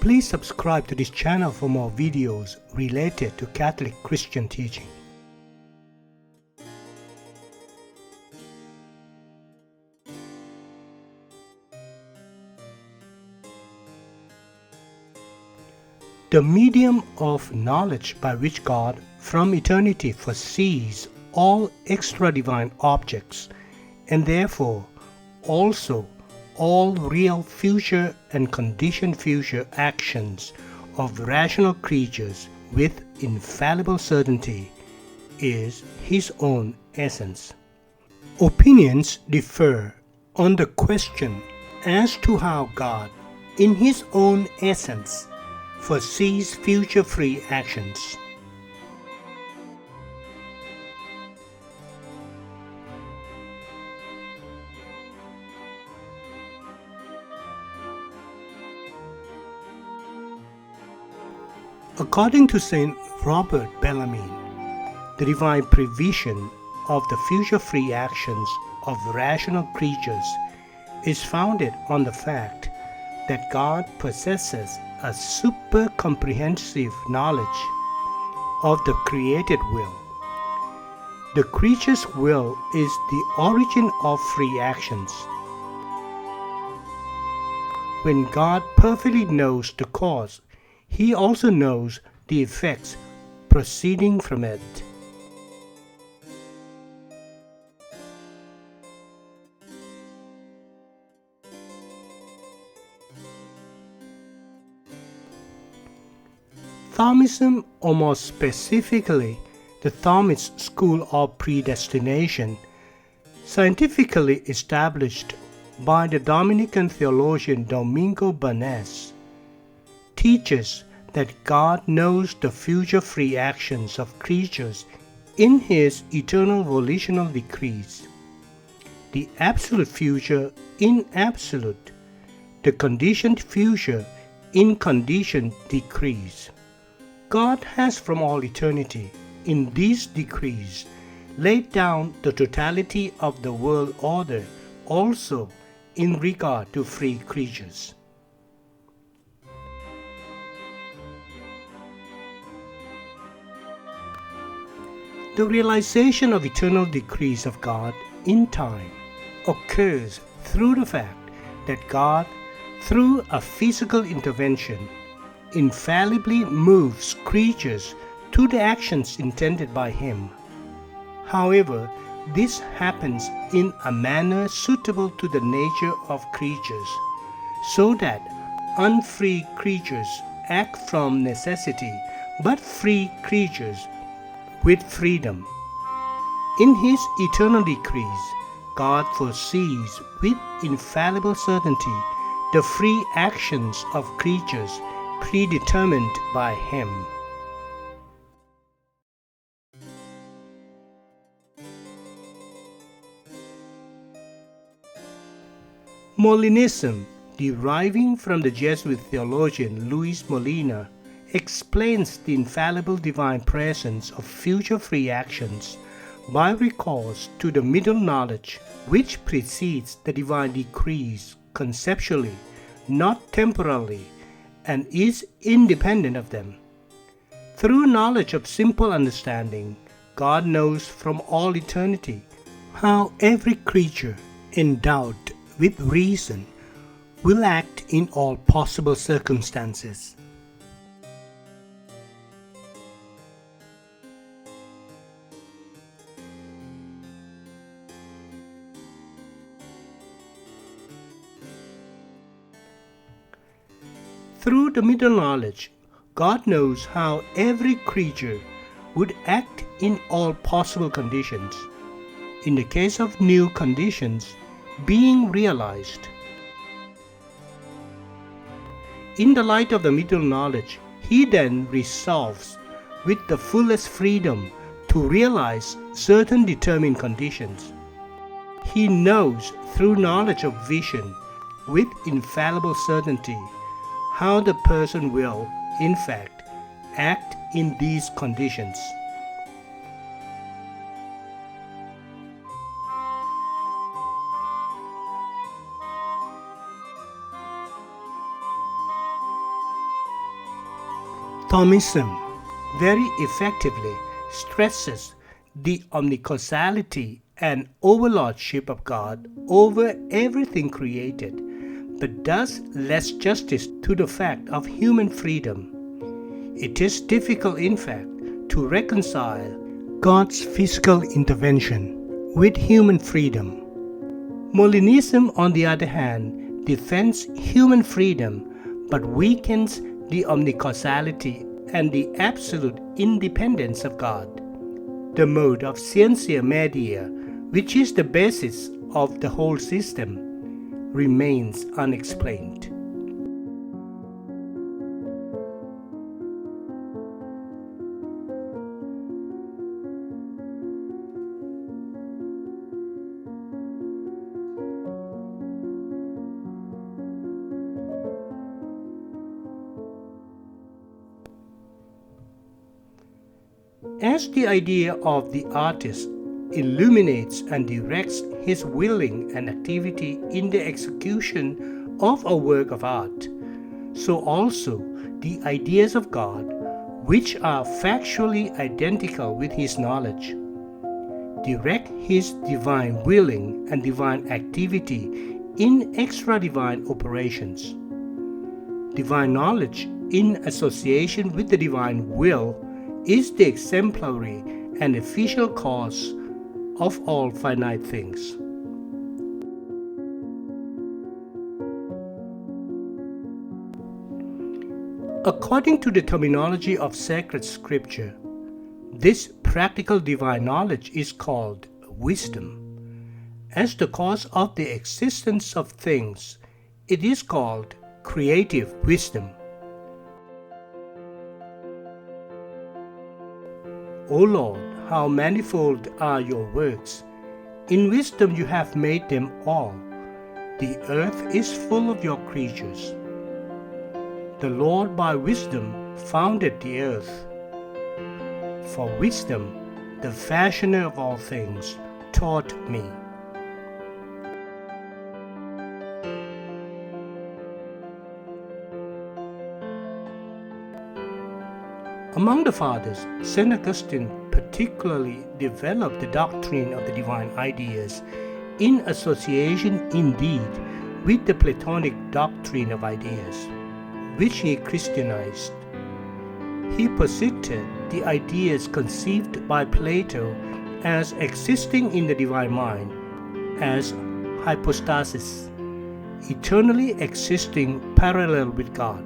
Please subscribe to this channel for more videos related to Catholic Christian teaching. The medium of knowledge by which God from eternity foresees all extra-divine objects, and therefore also all real future and conditioned future actions of rational creatures with infallible certainty, is His own essence. Opinions differ on the question as to how God, in His own essence, foresees future free actions. According to Saint Robert Bellarmine, the divine prevision of the future free actions of rational creatures is founded on the fact that God possesses a super comprehensive knowledge of the created will. The creature's will is the origin of free actions. When God perfectly knows the cause, He also knows the effects proceeding from it. Thomism, or more specifically, the Thomist school of predestination, scientifically established by the Dominican theologian Domingo Banez, teaches that God knows the future free actions of creatures in His eternal volitional decrees, the absolute future in absolute, the conditioned future in conditioned decrees. God has from all eternity, in these decrees, laid down the totality of the world order also in regard to free creatures. The realization of eternal decrees of God in time occurs through the fact that God, through a physical intervention, infallibly moves creatures to the actions intended by Him. However, this happens in a manner suitable to the nature of creatures, so that unfree creatures act from necessity, but free creatures with freedom. In His eternal decrees, God foresees with infallible certainty the free actions of creatures predetermined by Him. Molinism, deriving from the Jesuit theologian Luis Molina, explains the infallible divine presence of future free actions by recourse to the middle knowledge which precedes the divine decrees conceptually, not temporally, and is independent of them. Through knowledge of simple understanding, God knows from all eternity how every creature endowed with reason will act in all possible circumstances. Through the middle knowledge, God knows how every creature would act in all possible conditions. In the case of new conditions being realized, in the light of the middle knowledge, He then resolves with the fullest freedom to realize certain determined conditions. He knows through knowledge of vision with infallible certainty how the person will, in fact, act in these conditions. Thomism very effectively stresses the omnicausality and overlordship of God over everything created, but does less justice to the fact of human freedom. It is difficult, in fact, to reconcile God's physical intervention with human freedom. Molinism, on the other hand, defends human freedom but weakens the omnicausality and the absolute independence of God. The mode of scientia media, which is the basis of the whole system, remains unexplained. As the idea of the artist illuminates and directs his willing and activity in the execution of a work of art, so also the ideas of God, which are factually identical with his knowledge, direct his divine willing and divine activity in extra-divine operations. Divine knowledge in association with the divine will is the exemplary and official cause of all finite things. According to the terminology of sacred scripture, this practical divine knowledge is called wisdom. As the cause of the existence of things, it is called creative wisdom. O Lord, how manifold are your works! In wisdom you have made them all. The earth is full of your creatures. The Lord by wisdom founded the earth. For wisdom, the fashioner of all things, taught me. Among the fathers, St. Augustine particularly developed the doctrine of the divine ideas in association indeed with the Platonic doctrine of ideas, which he Christianized. He posited the ideas conceived by Plato as existing in the divine mind as hypostasis, eternally existing parallel with God,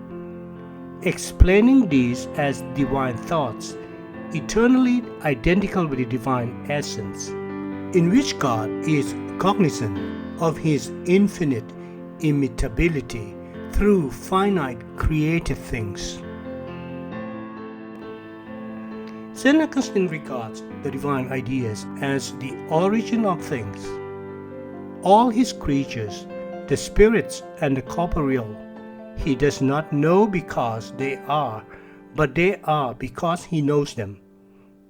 explaining these as divine thoughts, eternally identical with the divine essence, in which God is cognizant of his infinite immutability through finite created things. St. Augustine regards the divine ideas as the origin of things. All his creatures, the spirits and the corporeal, he does not know because they are, but they are because he knows them.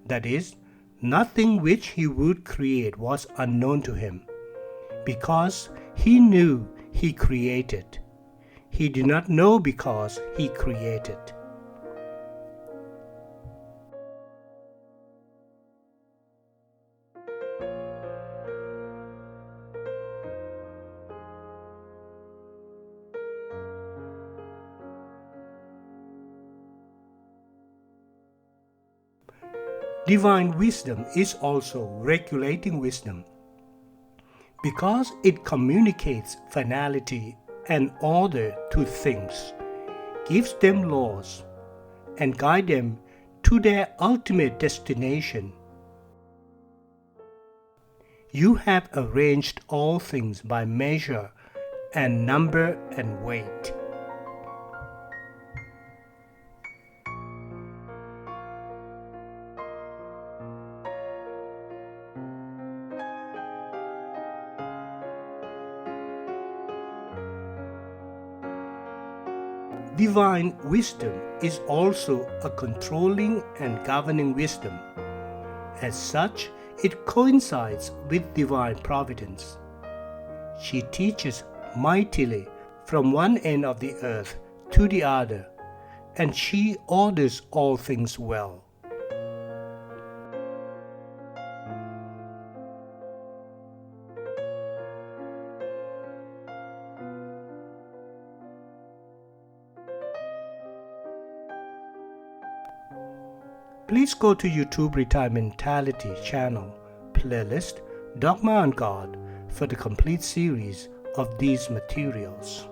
That is, nothing which he would create was unknown to him, because he knew he created. He did not know because he created. Divine wisdom is also regulating wisdom, because it communicates finality and order to things, gives them laws, and guides them to their ultimate destination. You have arranged all things by measure and number and weight. Divine wisdom is also a controlling and governing wisdom. As such, it coincides with divine providence. She teaches mightily from one end of the earth to the other, and she orders all things well. Please go to YouTube Retirementality channel, playlist, Dogma on God for the complete series of these materials.